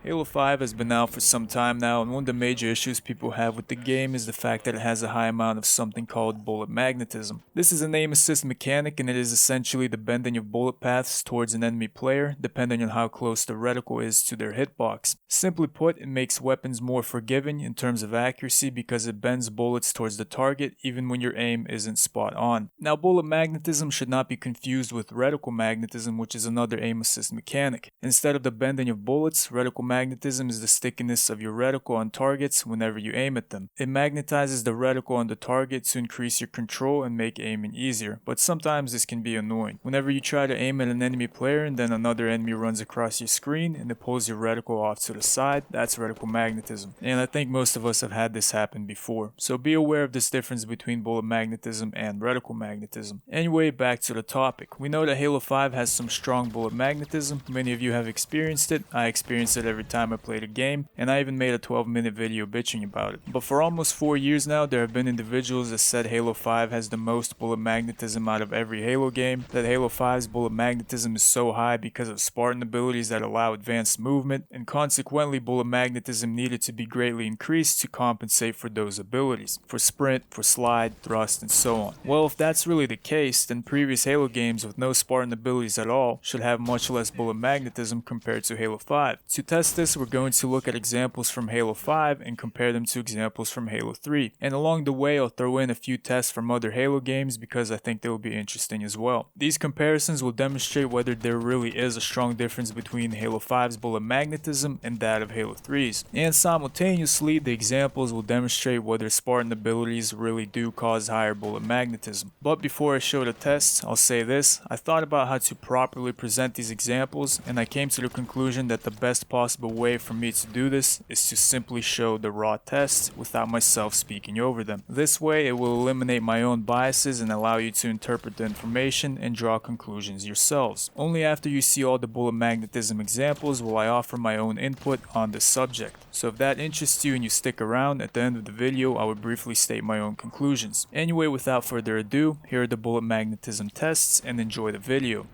Halo 5 has been out for some time now, and one of the major issues people have with the game is the fact that it has a high amount of something called bullet magnetism. This is an aim assist mechanic, and it is essentially the bending of bullet paths towards an enemy player, depending on how close the reticle is to their hitbox. Simply put, it makes weapons more forgiving in terms of accuracy because it bends bullets towards the target even when your aim isn't spot on. Now, bullet magnetism should not be confused with reticle magnetism, which is another aim assist mechanic. Instead of the bending of bullets, reticle magnetism is the stickiness of your reticle on targets whenever you aim at them. It magnetizes the reticle on the target to increase your control and make aiming easier, but sometimes this can be annoying. Whenever you try to aim at an enemy player and then another enemy runs across your screen and it pulls your reticle off to the side, that's reticle magnetism. And I think most of us have had this happen before, so be aware of this difference between bullet magnetism and reticle magnetism. Anyway, back to the topic. We know that Halo 5 has some strong bullet magnetism. Many of you have experienced it. I experience it every time I play the game, and I even made a 12-minute video bitching about it. But for almost 4 years now, there have been individuals that said Halo 5 has the most bullet magnetism out of every Halo game, that Halo 5's bullet magnetism is so high because of Spartan abilities that allow advanced movement, and consequently bullet magnetism needed to be greatly increased to compensate for those abilities, for sprint, for slide, thrust, and so on. Well, if that's really the case, then previous Halo games with no Spartan abilities at all should have much less bullet magnetism compared to Halo 5. To test this, we're going to look at examples from Halo 5 and compare them to examples from Halo 3. And along the way, I'll throw in a few tests from other Halo games because I think they will be interesting as well. These comparisons will demonstrate whether there really is a strong difference between Halo 5's bullet magnetism and that of Halo 3's. And simultaneously, the examples will demonstrate whether Spartan abilities really do cause higher bullet magnetism. But before I show the tests, I'll say this: I thought about how to properly present these examples, and I came to the conclusion that the best possible way for me to do this is to simply show the raw tests without myself speaking over them. This way, it will eliminate my own biases and allow you to interpret the information and draw conclusions yourselves. Only after you see all the bullet magnetism examples will I offer my own input on this subject. So if that interests you and you stick around, at the end of the video I will briefly state my own conclusions. Anyway, without further ado, here are the bullet magnetism tests, and enjoy the video.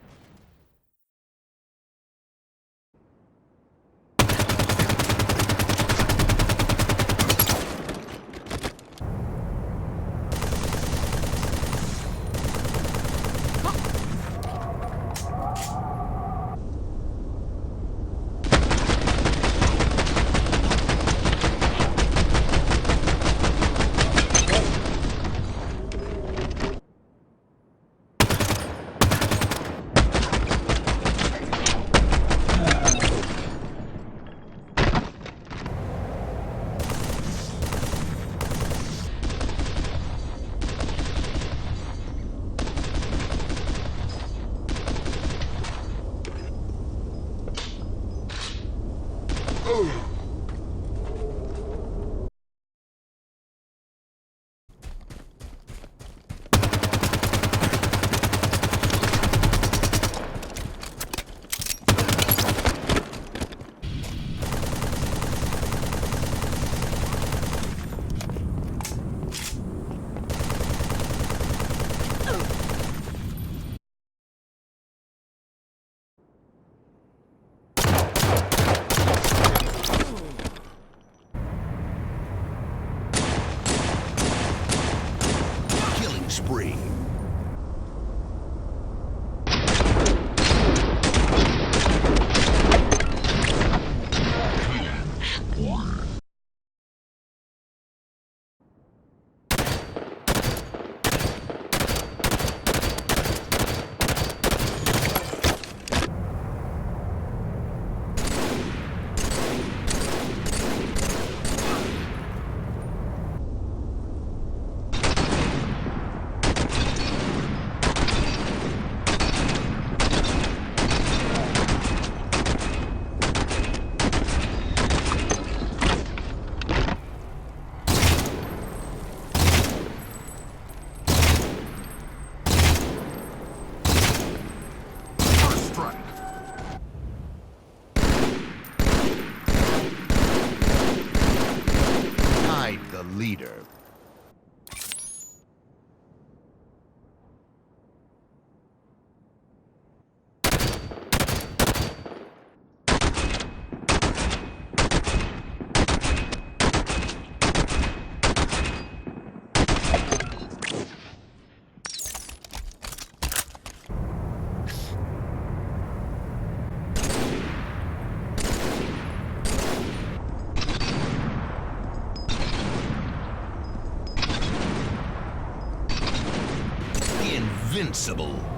Spree. Leader. impossible.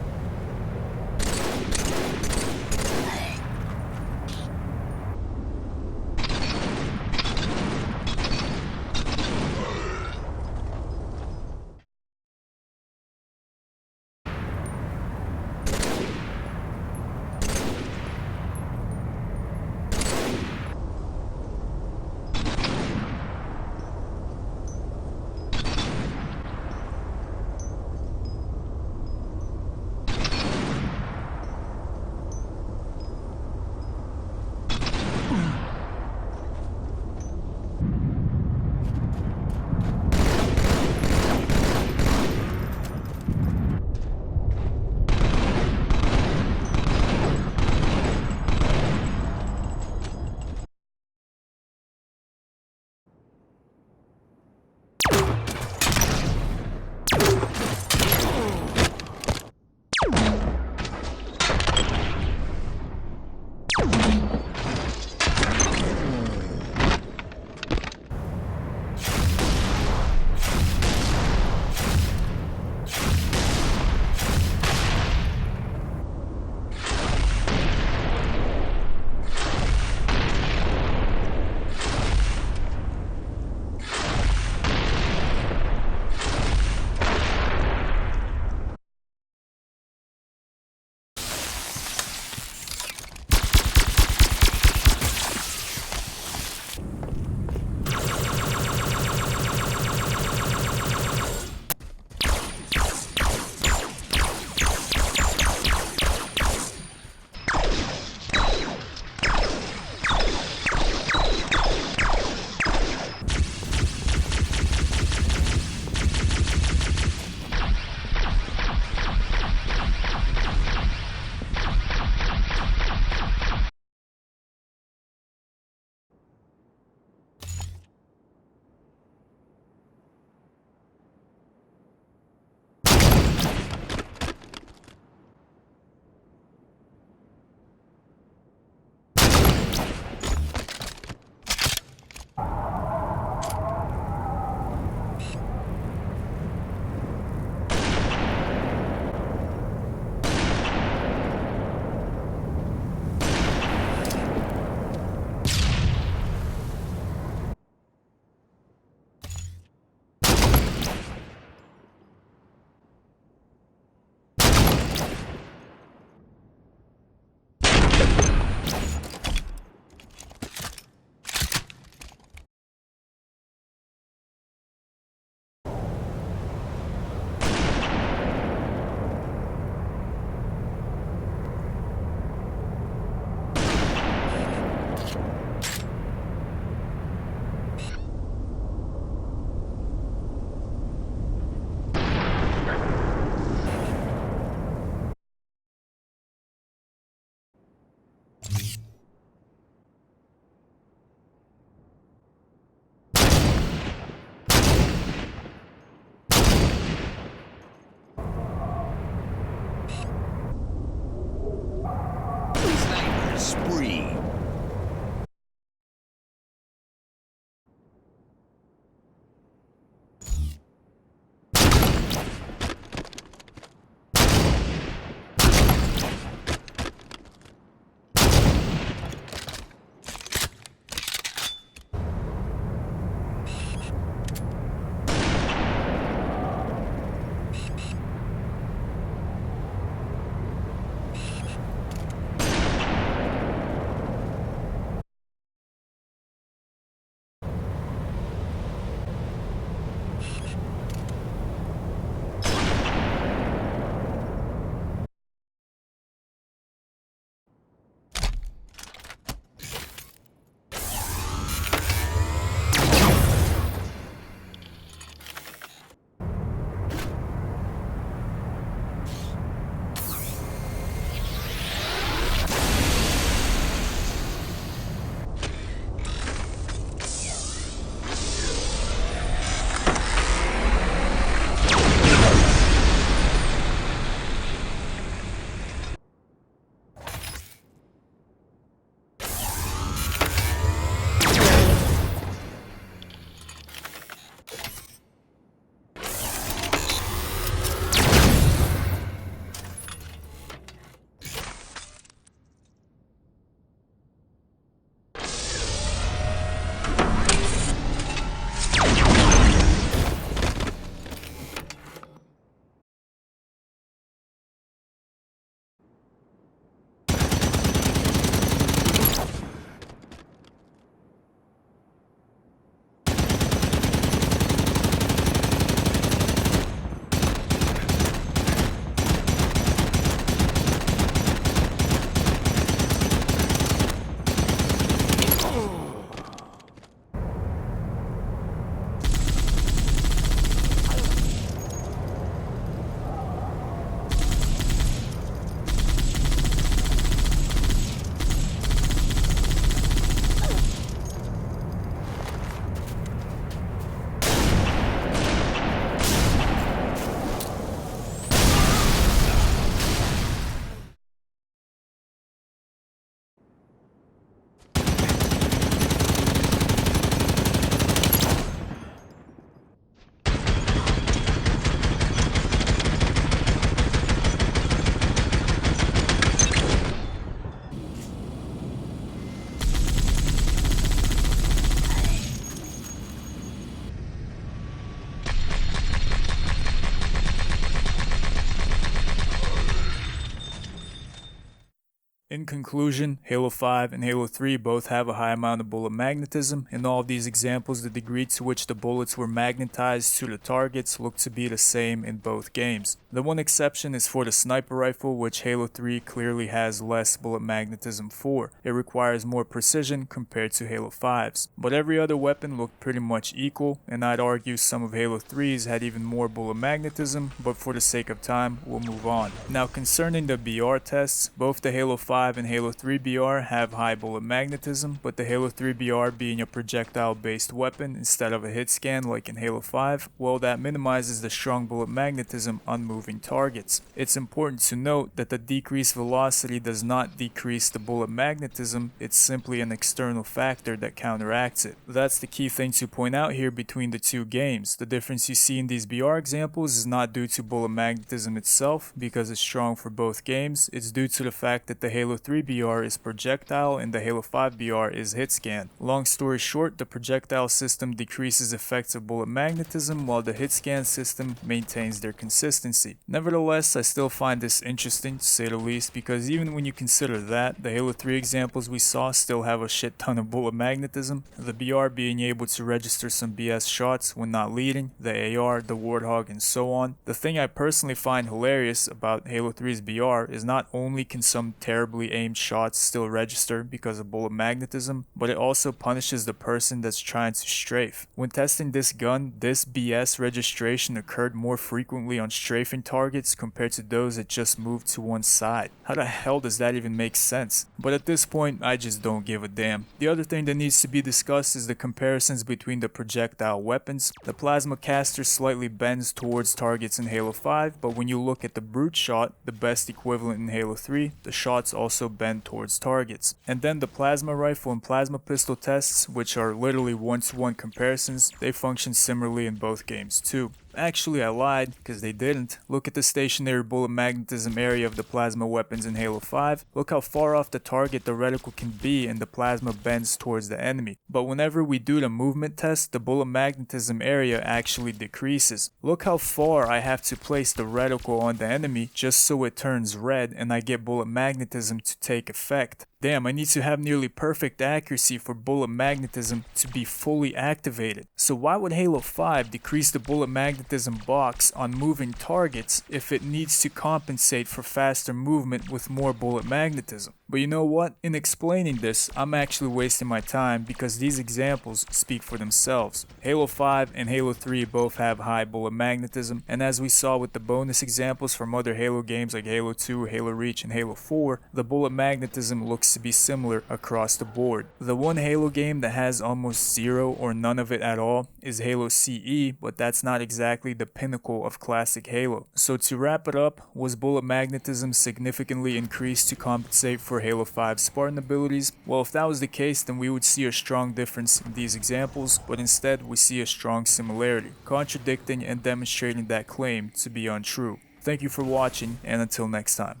In conclusion, Halo 5 and Halo 3 both have a high amount of bullet magnetism. In all of these examples, the degree to which the bullets were magnetized to the targets look to be the same in both games. The one exception is for the sniper rifle, which Halo 3 clearly has less bullet magnetism for. It requires more precision compared to Halo 5's. But every other weapon looked pretty much equal, and I'd argue some of Halo 3's had even more bullet magnetism, but for the sake of time, we'll move on. Now concerning the BR tests, both the Halo 5 and Halo 3 BR have high bullet magnetism, but the Halo 3 BR being a projectile based weapon instead of a hit scan like in Halo 5, well, that minimizes the strong bullet magnetism on moving targets. It's important to note that the decreased velocity does not decrease the bullet magnetism, it's simply an external factor that counteracts it. That's the key thing to point out here between the two games. The difference you see in these BR examples is not due to bullet magnetism itself, because it's strong for both games, it's due to the fact that the Halo 3 BR is projectile and the Halo 5 BR is hit scan. Long story short, the projectile system decreases effects of bullet magnetism while the hit scan system maintains their consistency. Nevertheless, I still find this interesting to say the least, because even when you consider that, the Halo 3 examples we saw still have a shit ton of bullet magnetism, the BR being able to register some BS shots when not leading, the AR, the Warthog, and so on. The thing I personally find hilarious about Halo 3's BR is not only can some terribly aimed shots still register because of bullet magnetism, but it also punishes the person that's trying to strafe. When testing this gun, this BS registration occurred more frequently on strafing targets compared to those that just moved to one side. How the hell does that even make sense? But at this point, I just don't give a damn. The other thing that needs to be discussed is the comparisons between the projectile weapons. The plasma caster slightly bends towards targets in Halo 5, but when you look at the brute shot, the best equivalent in Halo 3, the shots also bend towards targets. And then the plasma rifle and plasma pistol tests, which are literally one-to-one comparisons, they function similarly in both games too. Actually, I lied, because they didn't. Look at the stationary bullet magnetism area of the plasma weapons in Halo 5. Look how far off the target the reticle can be and the plasma bends towards the enemy. But whenever we do the movement test, the bullet magnetism area actually decreases. Look how far I have to place the reticle on the enemy just so it turns red and I get bullet magnetism to take effect. Damn, I need to have nearly perfect accuracy for bullet magnetism to be fully activated. So why would Halo 5 decrease the bullet magnetism box on moving targets if it needs to compensate for faster movement with more bullet magnetism? But you know what? In explaining this, I'm actually wasting my time because these examples speak for themselves. Halo 5 and Halo 3 both have high bullet magnetism, and as we saw with the bonus examples from other Halo games like Halo 2, Halo Reach, and Halo 4, the bullet magnetism looks to be similar across the board. The one Halo game that has almost zero or none of it at all is Halo CE, but that's not exactly the pinnacle of classic Halo. So to wrap it up, was bullet magnetism significantly increased to compensate for Halo 5's Spartan abilities? Well, if that was the case, then we would see a strong difference in these examples, but instead we see a strong similarity, contradicting and demonstrating that claim to be untrue. Thank you for watching, and until next time.